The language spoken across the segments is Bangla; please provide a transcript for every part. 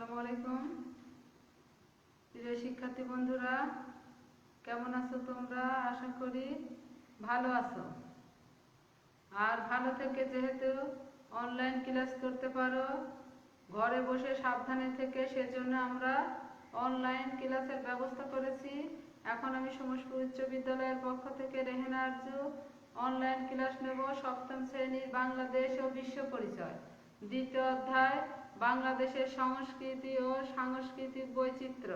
আসসালামু আলাইকুম প্রিয় শিক্ষার্থী বন্ধুরা, কেমন আছো তোমরা? আশা করি ভালো আছো। আর ভালো থেকে যেহেতু অনলাইন ক্লাস করতে পারো, ঘরে বসে সাবধানে থেকে, সেজন্য আমরা অনলাইন ক্লাসের ব্যবস্থা করেছি। এখন আমি সমসপুর উচ্চ বিদ্যালয়ের পক্ষ থেকে রেহেনা আরজু অনলাইন ক্লাস নেব। সপ্তম শ্রেণীর বাংলাদেশ ও বিশ্ব পরিচয়, দ্বিতীয় অধ্যায়, বাংলাদেশের সংস্কৃতি ও সাংস্কৃতিক বৈচিত্র্য।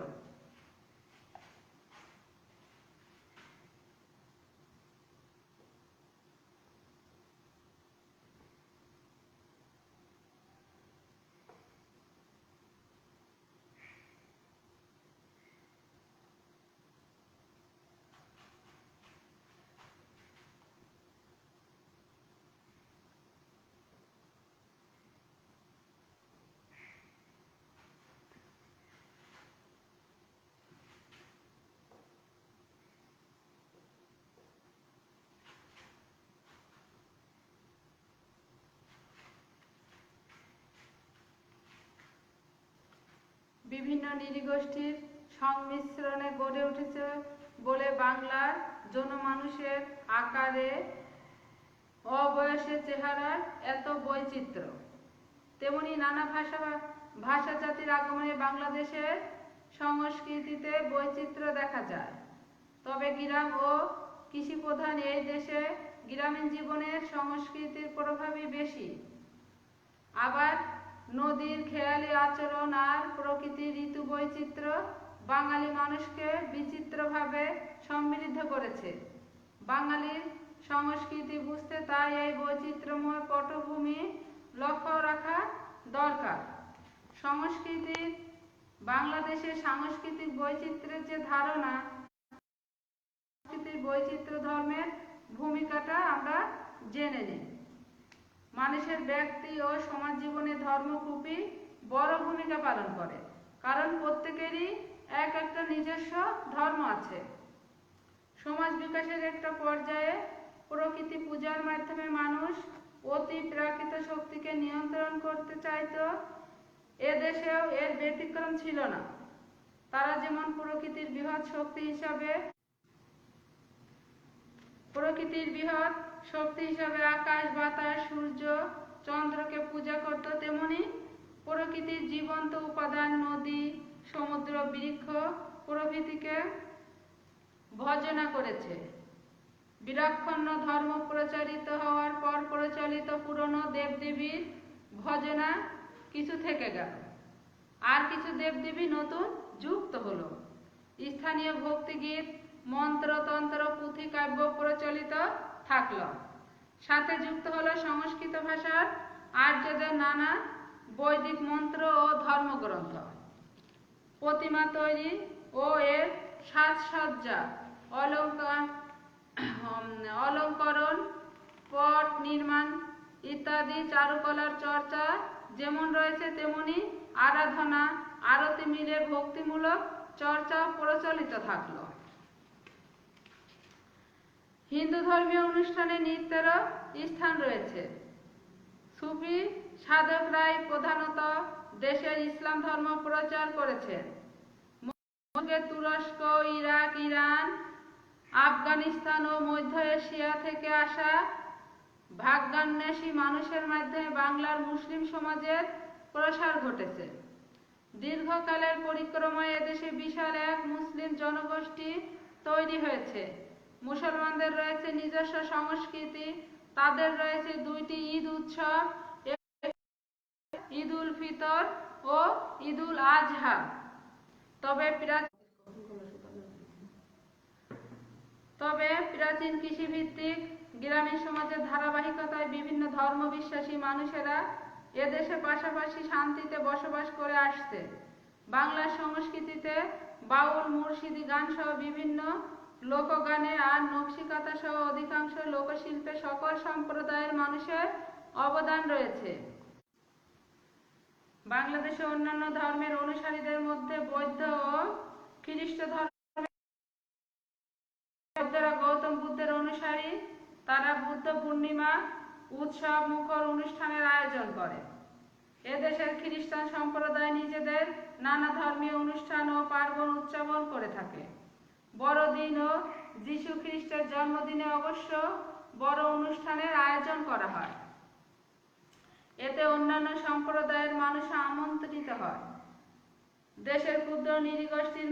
বিভিন্ন নৃগোষ্ঠীর সংমিশ্রণে গড়ে উঠেছে বলে বাংলার জনমানুষের আকারে অবয়সের চেহারার এত বৈচিত্র্য। তেমনি নানা ভাষা জাতির আগমনে বাংলাদেশের সংস্কৃতিতে বৈচিত্র্য দেখা যায়। তবে গ্রাম ও কৃষি প্রধান এই দেশে গ্রামীণ জীবনের সংস্কৃতির প্রভাবই বেশি। আবার নদীর খেয়ালি আচরণ আর প্রকৃতির ঋতু বৈচিত্র্য বাঙালি মানুষকে বিচিত্রভাবে সমৃদ্ধ করেছে। বাঙালির সংস্কৃতি বুঝতে তাই এই বৈচিত্র্যময় পটভূমি লক্ষ্য রাখা দরকার। বাংলাদেশের সাংস্কৃতিক বৈচিত্র্যের যে ধারণা, সংস্কৃতির বৈচিত্র্য ধর্মের ভূমিকাটা আমরা জেনে নিই। মানুষের ব্যক্তি ও সমাজ জীবনে ধর্ম খুবই বড় ভূমিকা পালন করে, কারণ প্রত্যেকেরই একটা নিজস্ব ধর্ম আছে। সমাজ বিকাশের একটা পর্যায়ে প্রকৃতি পূজার মাধ্যমে মানুষ অতি প্রাকৃত শক্তিকে নিয়ন্ত্রণ করতে চাইত। এদেশেও এর ব্যতিক্রম ছিল না। তারা যেমন প্রকৃতির বৃহৎ শক্তি হিসাবে আকাশ, বাতাস, সূর্য, চন্দ্রকে পূজা করত, তেমনি প্রকৃতির জীবন্ত উপাদান নদী, সমুদ্র, বৃক্ষ প্রভৃতিকে ভজনা করেছে। বিরাক্ষণ্য ধর্ম প্রচারিত হওয়ার পর প্রচলিত পুরনো দেবদেবীর ভজনা কিছু থেকে গেল, আর কিছু দেবদেবী নতুন যুক্ত হলো। স্থানীয় ভক্তিগীত, মন্ত্রতন্ত্র, পুঁথি কাব্য প্রচলিত থাকল। সাথে যুক্ত হলো সংস্কৃত ভাষার আর্যদের নানা বৈদিক মন্ত্র ও ধর্মগ্রন্থ। প্রতিমা তৈরি ও এর সাজসজ্জা, অলঙ্করণ, পট নির্মাণ ইত্যাদি চারুকলার চর্চা যেমন রয়েছে, তেমনি আরাধনা, আরতি মিলে ভক্তিমূলক চর্চা প্রচলিত থাকলো। হিন্দু ধর্মীয় অনুষ্ঠানে নৃত্যেরও স্থান রয়েছে। সুফি সাধকরাই প্রধানত দেশের ইসলাম ধর্ম প্রচার করেছেন। তুরস্ক, ইরাক, ইরান, আফগানিস্তান ও মধ্য এশিয়া থেকে আসা ভাগ্যান্বেষী মানুষের মাধ্যমে বাংলার মুসলিম সমাজের প্রসার ঘটেছে। দীর্ঘকালের পরিক্রমায় এদেশে বিশাল এক মুসলিম জনগোষ্ঠী তৈরি হয়েছে। মুসলমানদের রয়েছে নিজস্ব সংস্কৃতি। তাদের রয়েছে দুইটি ঈদ উৎসব, ঈদ উল ফিতর ও ঈদ উল আজহা। তবে প্রাচীন কৃষিভিত্তিক গ্রামীণ সমাজের ধারাবাহিকতায় বিভিন্ন ধর্ম বিশ্বাসী মানুষেরা এদেশে পাশাপাশি শান্তিতে বসবাস করে আসছে। বাংলার সংস্কৃতিতে বাউল, মুর্শিদি গান সহ বিভিন্ন লোকগানে আর নকশিকাঁথা সহ অধিকাংশ লোকশিল্পে সকল সম্প্রদায়ের মানুষের অবদান রয়েছে। বাংলাদেশে অন্যান্য ধর্মের অনুসারীদের মধ্যে বৌদ্ধ ও খ্রিস্ট বৌদ্ধরা গৌতম বুদ্ধের অনুসারী। তারা বুদ্ধ পূর্ণিমা উৎসব মুখর অনুষ্ঠানের আয়োজন করে। এদেশের খ্রিস্টান সম্প্রদায় নিজেদের নানা ধর্মীয় অনুষ্ঠান ও পার্বণ উদযাপন করে থাকে। বড়দিন ও যীশু খ্রিস্টের জন্মদিনে অবশ্য বড় অনুষ্ঠানের আয়োজন করা হয়। এতে অন্যান্য সম্প্রদায়ের মানুষ আমন্ত্রিত হয়। দেশের ক্ষুদ্র নৃগোষ্ঠীর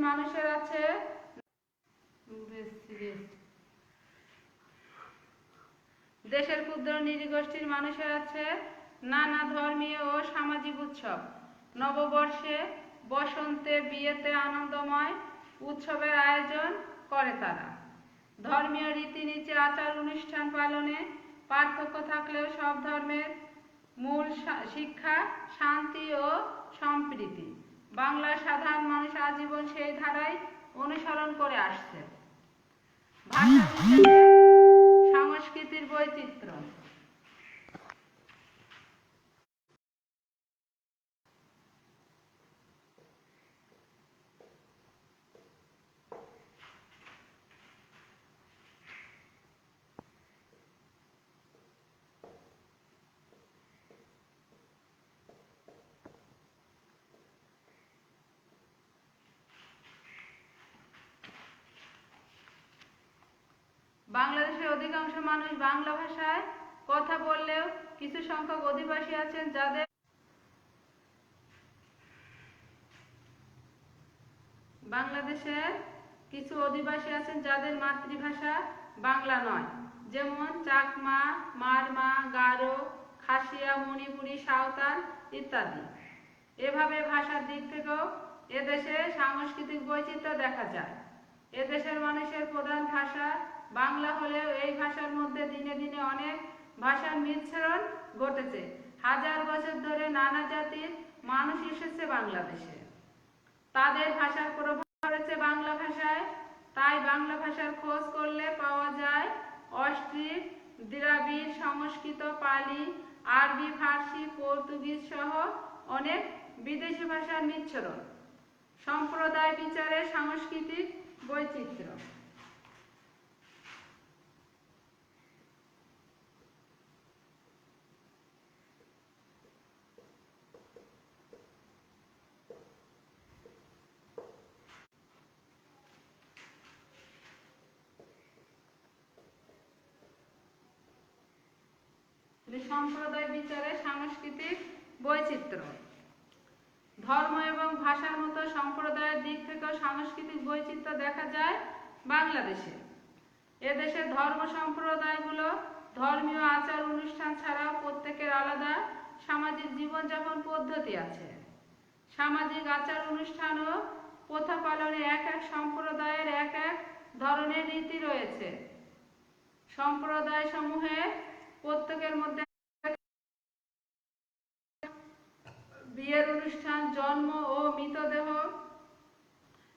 মানুষের আছে নানা ধর্মীয় ও সামাজিক উৎসব। নববর্ষে, বসন্তে, বিয়েতে আনন্দময় উৎসবের আয়োজন করে তারা। ধর্মীয় রীতিনীতি, আচার অনুষ্ঠান পালনে পার্থক্য থাকলেও সব ধর্মের মূল শিক্ষা শান্তি ও সম্প্রীতি। বাংলার সাধারণ মানুষ আজীবন সেই ধারায় অনুসরণ করে আসছে। ভাষা হিসেবে সংস্কৃতির বৈচিত্র্য। বাংলাদেশের অধিকাংশ মানুষ বাংলা ভাষায় কথা বললেও কিছু সংখ্যক অধিবাসী আছেন যাদের মাতৃভাষা বাংলা নয়, যেমন চাকমা, মারমা, গারো, খাসিয়া, মণিপুরী, সাঁওতাল ইত্যাদি। এভাবে ভাষার দিক থেকেও এদেশে সাংস্কৃতিক বৈচিত্র্য দেখা যায়। এদেশের মানুষের প্রধান ভাষা বাংলা হলেও এই ভাষার মধ্যে দিনে দিনে অনেক ভাষার মিশ্রণ ঘটেছে। হাজার বছর ধরে নানা জাতির মানুষ এসেছে বাংলাদেশে, তাদের ভাষার প্রভাব পড়েছে বাংলা ভাষায়। তাই বাংলা ভাষার খোঁজ করলে পাওয়া যায় অস্ট্রিক, দ্রাবিড়, সংস্কৃত, পালি, আরবি, ফার্সি, পর্তুগিজ সহ অনেক বিদেশি ভাষার মিশ্রণ। সম্প্রদায় বিচারে সাংস্কৃতিক বৈচিত্র্য। সম্প্রদায় বিচারে সাংস্কৃতিক বৈচিত্র্য। ধর্ম এবং ভাষার মতো সম্প্রদায়ের দিক থেকেও সাংস্কৃতিক বৈচিত্র্য দেখা যায় বাংলাদেশে। এদেশের ধর্ম সম্প্রদায়গুলো ধর্মীয় আচার অনুষ্ঠান ছাড়াও প্রত্যেকের আলাদা সামাজিক জীবনযাপন পদ্ধতি আছে। সামাজিক আচার অনুষ্ঠান ও প্রথা পালনে এক এক সম্প্রদায়ের এক এক ধরনের রীতি রয়েছে। সম্প্রদায় সমূহের প্রত্যেকের মধ্যে বিয়ের অনুষ্ঠান, জন্ম ও মৃতদেহ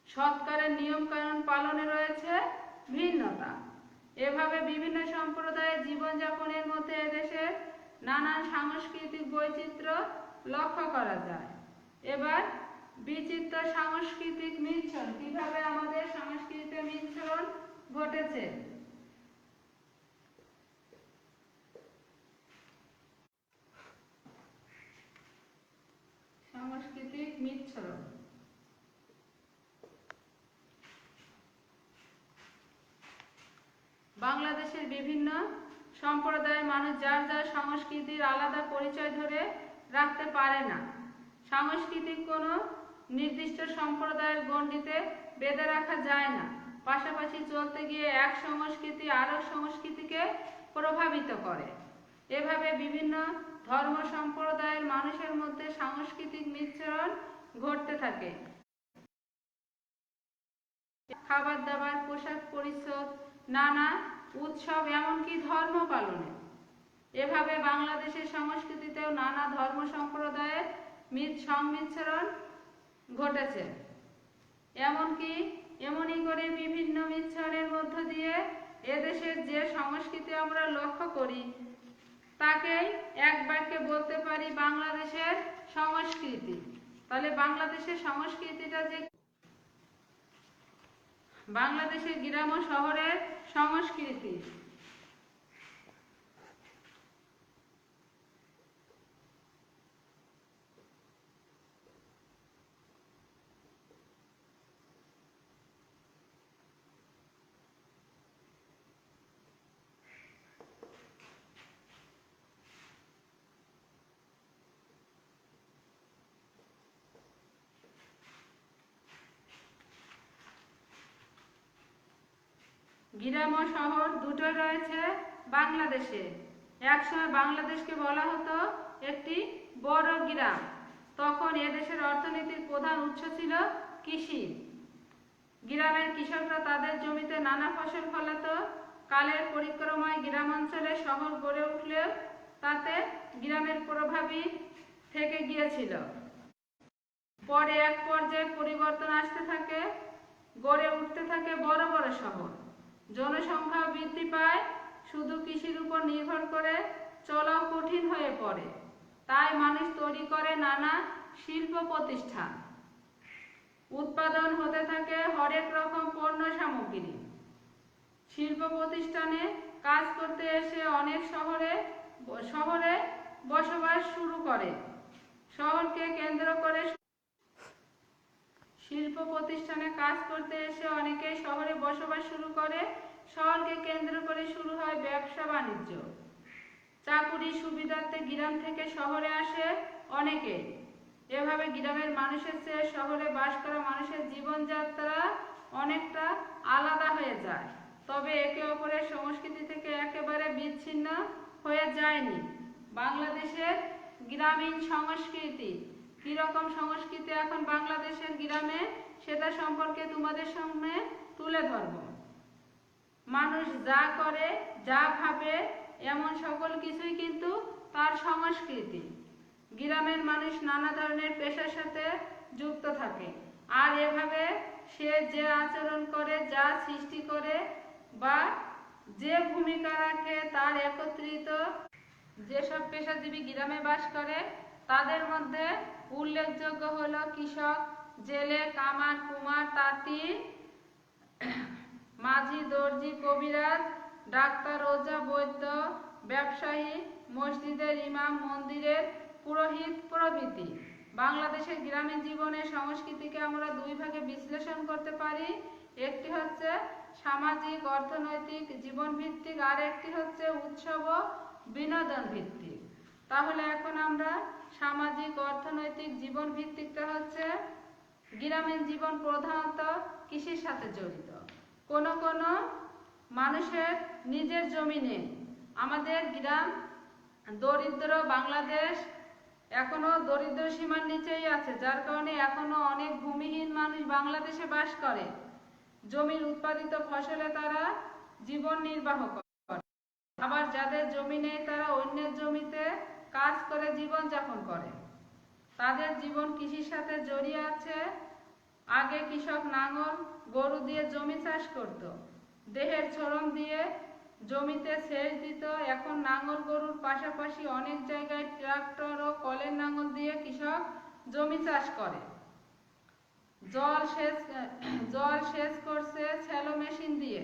সৎকারের নিয়ম কানুন পালনে রয়েছে ভিন্নতা। এভাবে বিভিন্ন সম্প্রদায়ের জীবনযাপনের মধ্যে এদেশের নানান সাংস্কৃতিক বৈচিত্র্য লক্ষ্য করা যায়। এবার বিচিত্র সাংস্কৃতিক মিশ্রণ, কিভাবে আমাদের সংস্কৃতিতে মিশ্রণ ঘটেছে। সাংস্কৃতিক মিশ্রণ। বাংলাদেশের বিভিন্ন সম্প্রদায়ের মানুষ যার যার সংস্কৃতির আলাদা পরিচয় ধরে রাখতে পারে না। সাংস্কৃতিক কোনো নির্দিষ্ট সম্প্রদায়ের গণ্ডিতে বেঁধে রাখা যায় না। পাশাপাশি চলতে গিয়ে এক সংস্কৃতি আরেক সংস্কৃতিকে প্রভাবিত করে। এভাবে বিভিন্ন ধর্ম সম্প্রদায়ের মানুষের মধ্যে সাংস্কৃতিক মিশ্রণ ঘটতে থাকে। খাবার দাবার, পোশাক পরিচ্ছদ, নানা উৎসব, এমনকি ধর্ম পালনে। এভাবে বাংলাদেশের সংস্কৃতিতেও নানা ধর্ম সম্প্রদায়ের সংমিশ্রণ ঘটেছে। এমনই করে বিভিন্ন মিশ্রণের মধ্য দিয়ে এদেশের যে সংস্কৃতি আমরা লক্ষ্য করি তাকেই এক বাক্যে বলতে পারি বাংলাদেশের সংস্কৃতি। তাহলে বাংলাদেশের সংস্কৃতিটা যে বাংলাদেশের গ্রাম ও শহরের সংস্কৃতি। গ্রাম ও শহর দুটোই রয়েছে বাংলাদেশে। একসময় বাংলাদেশকে বলা হতো একটি বড় গ্রাম। তখন এদেশের অর্থনীতির প্রধান উৎস ছিল কৃষি। গ্রামের কৃষকরা তাদের জমিতে নানা ফসল ফলাতো। কালের পরিক্রমায় গ্রাম অঞ্চলে শহর গড়ে উঠলেও তাতে গ্রামের প্রভাবই থেকে গিয়েছিল। পরে এক পর্যায়ে পরিবর্তন আসতে থাকে, গড়ে উঠতে থাকে বড় বড় শহর। জনসংখ্যা বৃদ্ধি পায়, শুধু কৃষির উপর নির্ভর করে চলাও কঠিন হয়ে পড়ে। তাই মানুষ তৈরি করে নানা শিল্প প্রতিষ্ঠান। উৎপাদন হতে থাকে হরেক রকম পণ্য সামগ্রী। শিল্প প্রতিষ্ঠানে কাজ করতে এসে অনেক শহরে বসবাস শুরু করে। শহরকে কেন্দ্র করে শিল্প প্রতিষ্ঠানে কাজ করতে এসে অনেকেই শহরে বসবাস শুরু করে। শহরকে কেন্দ্র করে শুরু হয় ব্যবসা বাণিজ্য। চাকুরি সুবিধার্থে গ্রাম থেকে শহরে আসে অনেকে। এভাবে গ্রামের মানুষের চেয়ে শহরে বাস করা মানুষের জীবনযাত্রা অনেকটা আলাদা হয়ে যায়। তবে একে অপরের সংস্কৃতি থেকে একেবারে বিচ্ছিন্ন হয়ে যায়নি। বাংলাদেশের গ্রামীণ সংস্কৃতি, কিরকম সংস্কৃতি এখন বাংলাদেশের গ্রামে, সেটা সম্পর্কে তোমাদের সামনে তুলে ধরব। মানুষ যা করে, যা ভাবে, এমন সকল কিছুই কিন্তু তার সংস্কৃতি। গ্রামের মানুষ নানা ধরনের পেশার সাথে যুক্ত থাকে। আর এভাবে সে যে আচরণ করে, যা সৃষ্টি করে বা যে ভূমিকা রাখে, তার একত্রিত যেসব পেশাজীবী গ্রামে বাস করে তাদের মধ্যে উল্লেখযোগ্য হলো কৃষক, জেলে, কামার, কুমার, তাঁতি, মাঝি, দর্জি, কবিরাজ, ডাক্তার, ওঝা, বৈদ্য, ব্যবসায়ী, মসজিদের ইমাম, মন্দিরের পুরোহিত প্রভৃতি। বাংলাদেশের গ্রামীণ জীবনের সংস্কৃতিকে আমরা দুই ভাগে বিশ্লেষণ করতে পারি। একটি হচ্ছে সামাজিক অর্থনৈতিক জীবন ভিত্তিক, আর একটি হচ্ছে উৎসব ও বিনোদন ভিত্তিক। তাহলে এখন আমরা সামাজিক অর্থনৈতিক জীবন ভিত্তিকটা হচ্ছে গ্রামীণ জীবন প্রধানত কৃষির সাথে জড়িত। কোনো কোনো মানুষের নিজের জমি নেই। আমাদের গ্রাম দরিদ্র, বাংলাদেশ এখনো দরিদ্র সীমার নিচেই আছে, যার কারণে এখনো অনেক ভূমিহীন মানুষ বাংলাদেশে বাস করে। জমির উৎপাদিত ফসলে তারা জীবন নির্বাহ করে। আবার যাদের জমি নেই তারা অন্যের জমিতে কাজ করে জীবন যাপন করে। তাদের জীবন কৃষির সাথে জড়িয়ে আছে। আগে কৃষক নাঙল গরু দিয়ে জমি চাষ করত, দেহের শ্রম দিয়ে জমিতে সেচ দিত। এখন নাঙল গরুর পাশাপাশি অনেক জায়গায় ট্রাক্টর ও কলের নাঙল দিয়ে কৃষক জমি চাষ করে। জল সেচ করছে শ্যালো মেশিন দিয়ে।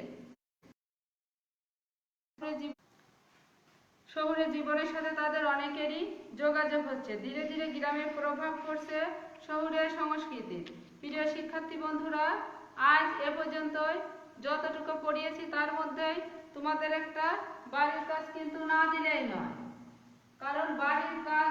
শহুরে জীবনের সাথে তাদের অনেকেরই যোগাযোগ হচ্ছে। ধীরে ধীরে গ্রামের প্রভাব পড়ছে শহুরে সংস্কৃতির। প্রিয় শিক্ষার্থী বন্ধুরা, আজ এ পর্যন্তই। যতটুকু পড়িয়েছি তার মধ্যেই তোমাদের একটা বাড়ির কাজ কিন্তু না দিলেই নয়, কারণ বাড়ির কাজ